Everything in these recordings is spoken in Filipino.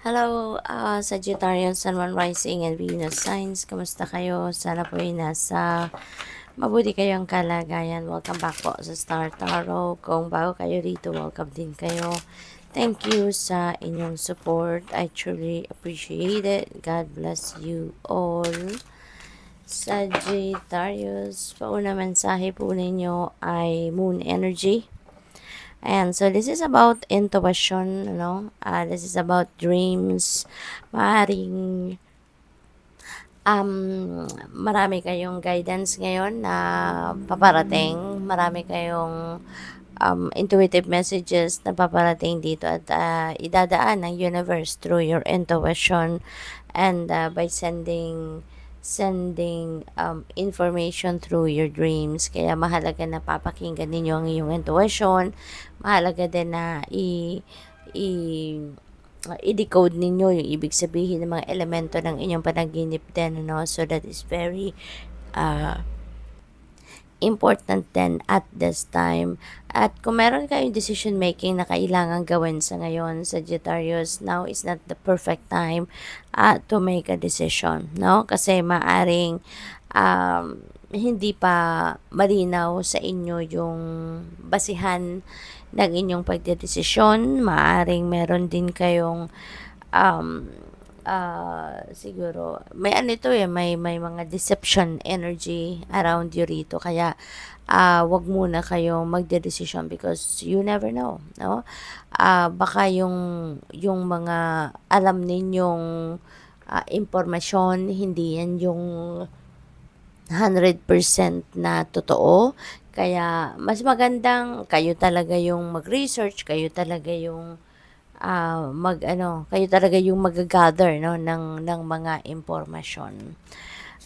Hello, Sagittarius, Sun, Moon, Rising, and Venus signs. Kamusta kayo? Sana po ay nasa mabuti kayong kalagayan. Welcome back po sa Star Tarot. Kung bago kayo rito, welcome din kayo. Thank you sa inyong support. I truly appreciate it. God bless you all. Sagittarius, pauna mensahe po ninyo ay Moon Energy. And so this is about intuition, this is about dreams. Maaring marami kayong guidance ngayon na paparating. Marami kayong intuitive messages na paparating dito at idadaan ng universe through your intuition and by sending information through your dreams. Kaya mahalaga na papakinggan ninyo ang iyong intuition. Mahalaga din na i-decode ninyo yung ibig sabihin ng mga elemento ng inyong panaginip din, so that is very important din at this time. At kung meron kayong decision making na kailangan gawin sa ngayon, Sagittarius, now is not the perfect time to make a decision, kasi maaring hindi pa malinaw sa inyo yung basihan ng inyong pagdedesisyon. Maaring meron din kayong siguro may may mga deception energy around you rito, kaya wag muna kayong magdedesisyon because you never know, baka yung mga alam ninyong impormasyon, hindi yan yung 100% na totoo. Kaya mas magandang kayo talaga yung mag-research, kayo talaga yung kayo talaga yung mag-gather ng mga impormasyon.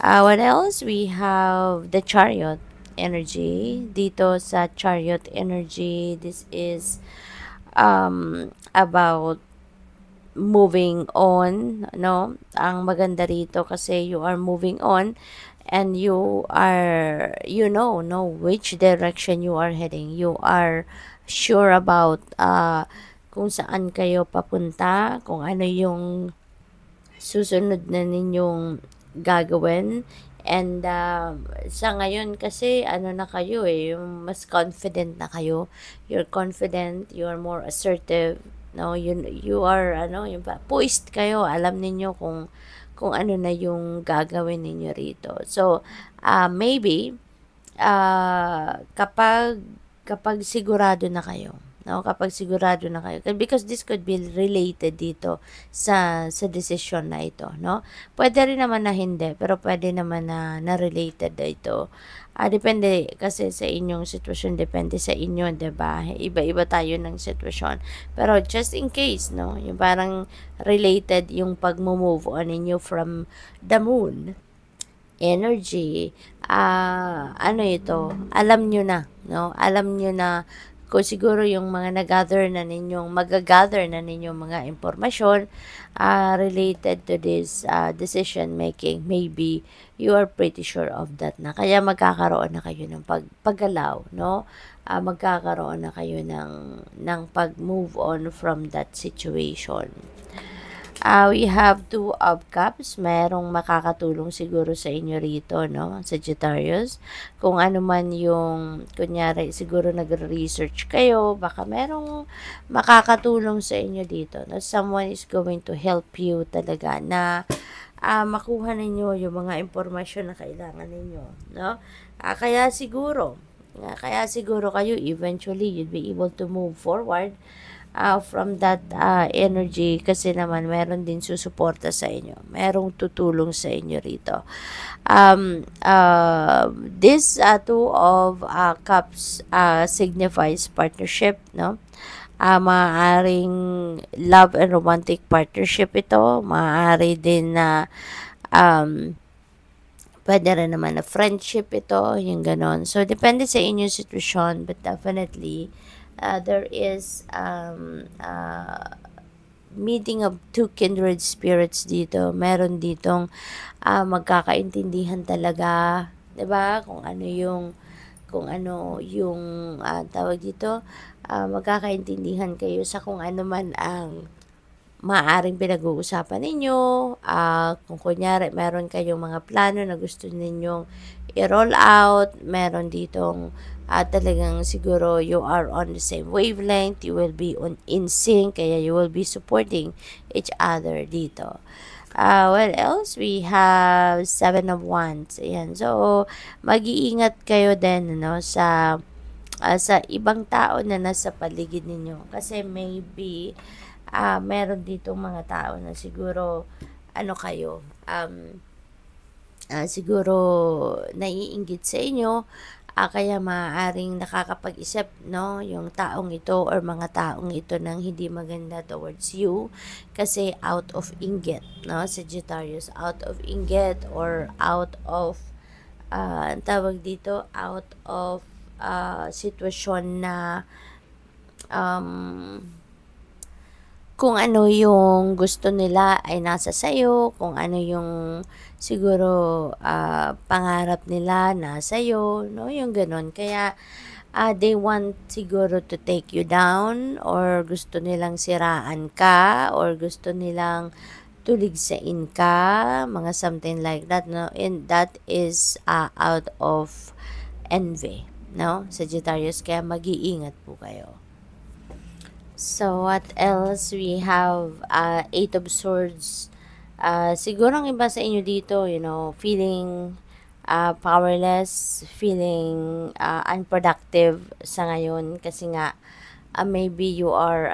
What else? We have the Chariot energy. Dito sa Chariot energy, this is about moving on, Ang maganda rito kasi you are moving on and you know which direction you are heading. You are sure about kung saan kayo papunta, kung ano yung susunod na ninyong gagawin. And sa ngayon kasi na kayo yung mas confident na kayo. You're confident, you are more assertive, you are yung poised kayo. Alam niyo kung ano na yung gagawin ninyo rito. So maybe kapag sigurado na kayo, kapag sigurado na kayo, because this could be related dito sa decision na ito, pwede rin naman na hindi, pero pwede naman na related ito. Depende kasi sa inyong sitwasyon, depende sa inyo, 'di ba? Iba-iba tayo ng sitwasyon. Pero just in case, yung parang related yung pag-move on ninyo from the moon energy, ito, alam nyo na, alam nyo na kung siguro yung mga magagather na ninyong mga impormasyon related to this decision making, maybe you are pretty sure of that na. Kaya magkakaroon na kayo ng paggalaw, magkakaroon na kayo ng pag-move on from that situation. We have Two of Cups. Merong makakatulong siguro sa inyo rito, Sagittarius. Kung ano man yung, kunyari, siguro nagre-research kayo, baka merong makakatulong sa inyo dito. Someone is going to help you talaga na makuha ninyo yung mga impormasyon na kailangan ninyo, kaya siguro kayo eventually you'll be able to move forward from that energy, kasi naman meron din susuporta sa inyo, merong tutulong sa inyo rito. This Two of Cups signifies partnership, maaaring love and romantic partnership ito, maaari din na pwede rin naman na friendship ito, yung ganon. So depende sa inyong sitwasyon, but definitely there is meeting of two kindred spirits dito. Meron ditong magkakaintindihan talaga, 'di ba? Kung ano yung tawag dito, magkakaintindihan kayo sa kung ano man ang maaaring pinag-uusapan ninyo, kung kunyari meron kayong mga plano na gusto ninyong i-roll out, meron ditong talagang siguro you are on the same wavelength, you will be in sync, kaya you will be supporting each other dito. What else? We have 7 of Wands. Ayan. So, mag-iingat kayo din, ano, sa ibang tao na nasa paligid ninyo. Kasi maybe, meron dito mga tao na siguro, ano kayo, siguro naiinggit sa inyo, kaya maaaring nakakapag-isip, no, yung taong ito or mga taong ito ng hindi maganda towards you kasi out of inggit, no, Sagittarius, out of inggit or out of ang tawag dito, out of sitwasyon na um, kung ano yung gusto nila ay nasa sayo, kung ano yung siguro pangarap nila nasa sayo, no, yung ganun. Kaya they want siguro to take you down or gusto nilang siraan ka or gusto nilang tuligsain ka, mga something like that, no, and that is out of envy, no, Sagittarius, kaya mag-iingat po kayo. So, what else? We have 8 of Swords. Siguro ang iba sa inyo dito, you know, feeling powerless, feeling unproductive sa ngayon kasi nga maybe you are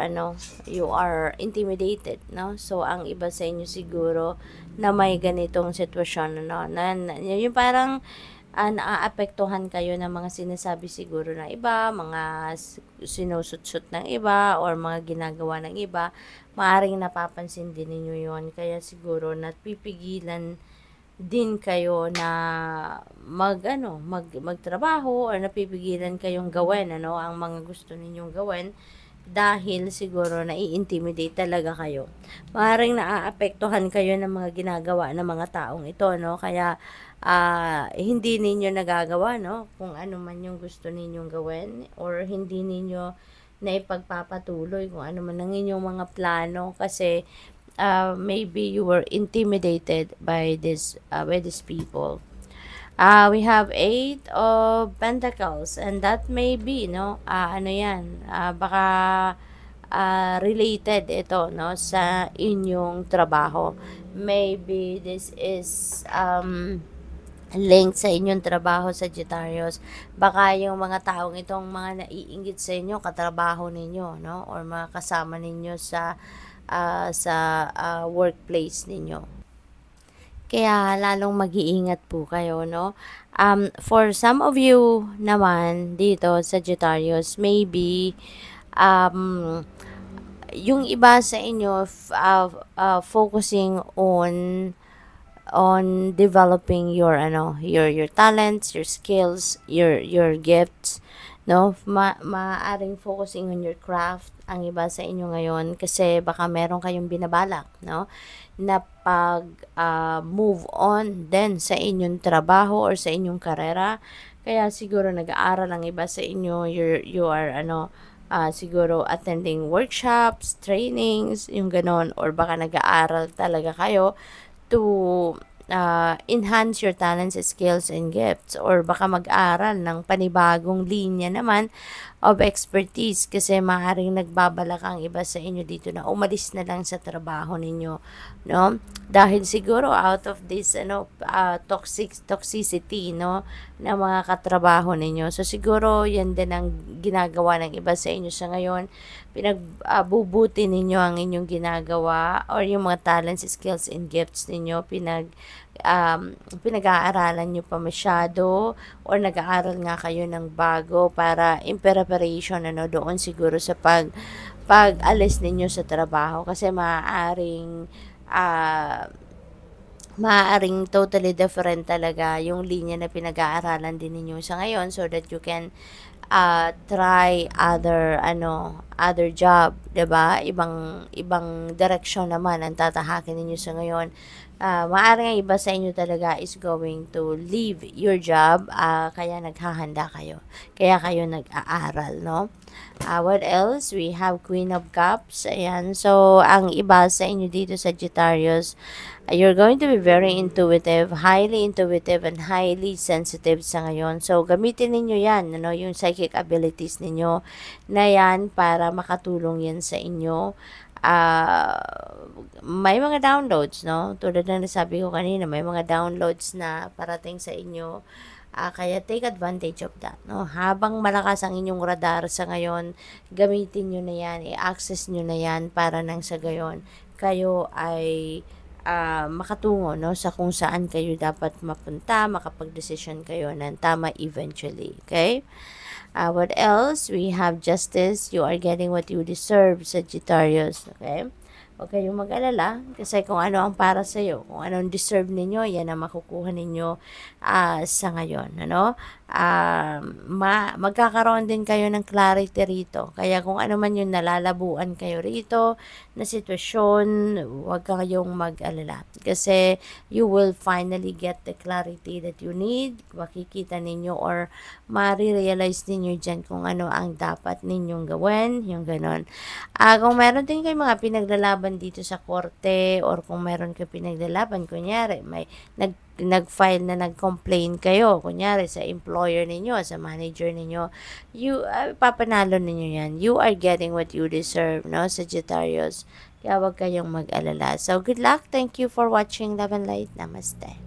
you are intimidated, no? So ang iba sa inyo siguro na may ganitong sitwasyon, no, yung parang naaapektuhan kayo ng mga sinasabi siguro ng iba, mga sinusut-sut ng iba, or mga ginagawa ng iba, maaaring napapansin din ninyo yon. Kaya siguro napipigilan din kayo na magtrabaho or napipigilan kayong gawin, ang mga gusto ninyong gawin dahil siguro nai-intimidate talaga kayo. Maaaring naaapektuhan kayo ng mga ginagawa ng mga taong ito, no? Kaya hindi ninyo nagagawa, no, kung ano man yung gusto ninyong gawin, or hindi ninyo na ipagpapatuloy kung ano man ang inyong mga plano kasi maybe you were intimidated by these people. We have 8 of Pentacles, and that may be, no, baka related ito, no, sa inyong trabaho. Maybe this is link sa inyong trabaho, Sagittarius. Baka yung mga taong itong mga naiinggit sa inyo, katrabaho ninyo, no, or mga kasama ninyo sa workplace ninyo. Kaya lalong mag-iingat po kayo, no. For some of you naman dito, Sagittarius, maybe yung iba sa inyo focusing on developing your talents, your skills, your gifts, no, maaring focusing on your craft ang iba sa inyo ngayon kasi baka meron kayong binabalak, no, na pag move on din sa inyong trabaho or sa inyong karera. Kaya siguro nag-aaral ang iba sa inyo, you are siguro attending workshops, trainings, yung ganon, or baka nag-aaral talaga kayo to enhance your talents, skills, and gifts, or baka mag-aral ng panibagong linya naman of expertise kasi maaaring nagbabalak ang iba sa inyo dito na umalis na lang sa trabaho ninyo, no, dahil siguro out of this toxicity, no, na mga katrabaho ninyo. So siguro yan din ang ginagawa ng iba sa inyo sa ngayon, pinagbubuti ninyo ang inyong ginagawa or yung mga talents, skills, and gifts ninyo, pinag-aaralan nyo pa masyado, or nag-aaral nga kayo ng bago para in preparation, doon siguro sa pag-alis ninyo sa trabaho kasi maaaring totally different talaga yung linya na pinag-aaralan din ninyo sa ngayon, so that you can try other other job, 'di ba? Ibang direksyon naman ang tatahakin ninyo sa ngayon. Maaaring ang iba sa inyo talaga is going to leave your job, kaya naghahanda kayo. Kaya kayo nag-aaral, no? What else? We have Queen of Cups. Ayan. So, ang iba sa inyo dito, Sagittarius, you're going to be very intuitive, highly intuitive, and highly sensitive sa ngayon. So, gamitin ninyo yan, ano, yung psychic abilities ninyo na yan para makatulong yan sa inyo. May mga downloads, no? Tulad ng nasabi ko kanina, may mga downloads na parating sa inyo. Kaya take advantage of that, no? Habang malakas ang inyong radar sa ngayon, gamitin nyo na yan, i-access nyo na yan para nang sa gayon, kayo ay makatungo, no, sa kung saan kayo dapat mapunta, makapag-decision kayo ng tama eventually, okay? What else? We have justice. You are getting what you deserve, Sagittarius, okay? Huwag kayong mag-alala kasi kung ano ang para sa iyo, kung ano ang deserve ninyo, yan ang makukuha ninyo sa ngayon, ano? Magkakaroon din kayo ng clarity rito. Kaya kung ano man yung nalalabuan kayo rito na sitwasyon, huwag kayong mag-alala. Kasi you will finally get the clarity that you need. Makikita ninyo or ma-realize ninyo dyan kung ano ang dapat ninyong gawin, yung ganon. Kung meron din kayo mga pinaglalaban dito sa korte or kung meron kayo pinaglalaban, kunyari, may nag-file na nag-complain kayo, kunyari sa employer ninyo, sa manager ninyo, papanalo ninyo yan. You are getting what you deserve, no, Sagittarius. Kaya huwag kayong mag-alala. So, good luck. Thank you for watching Love and Light. Namaste.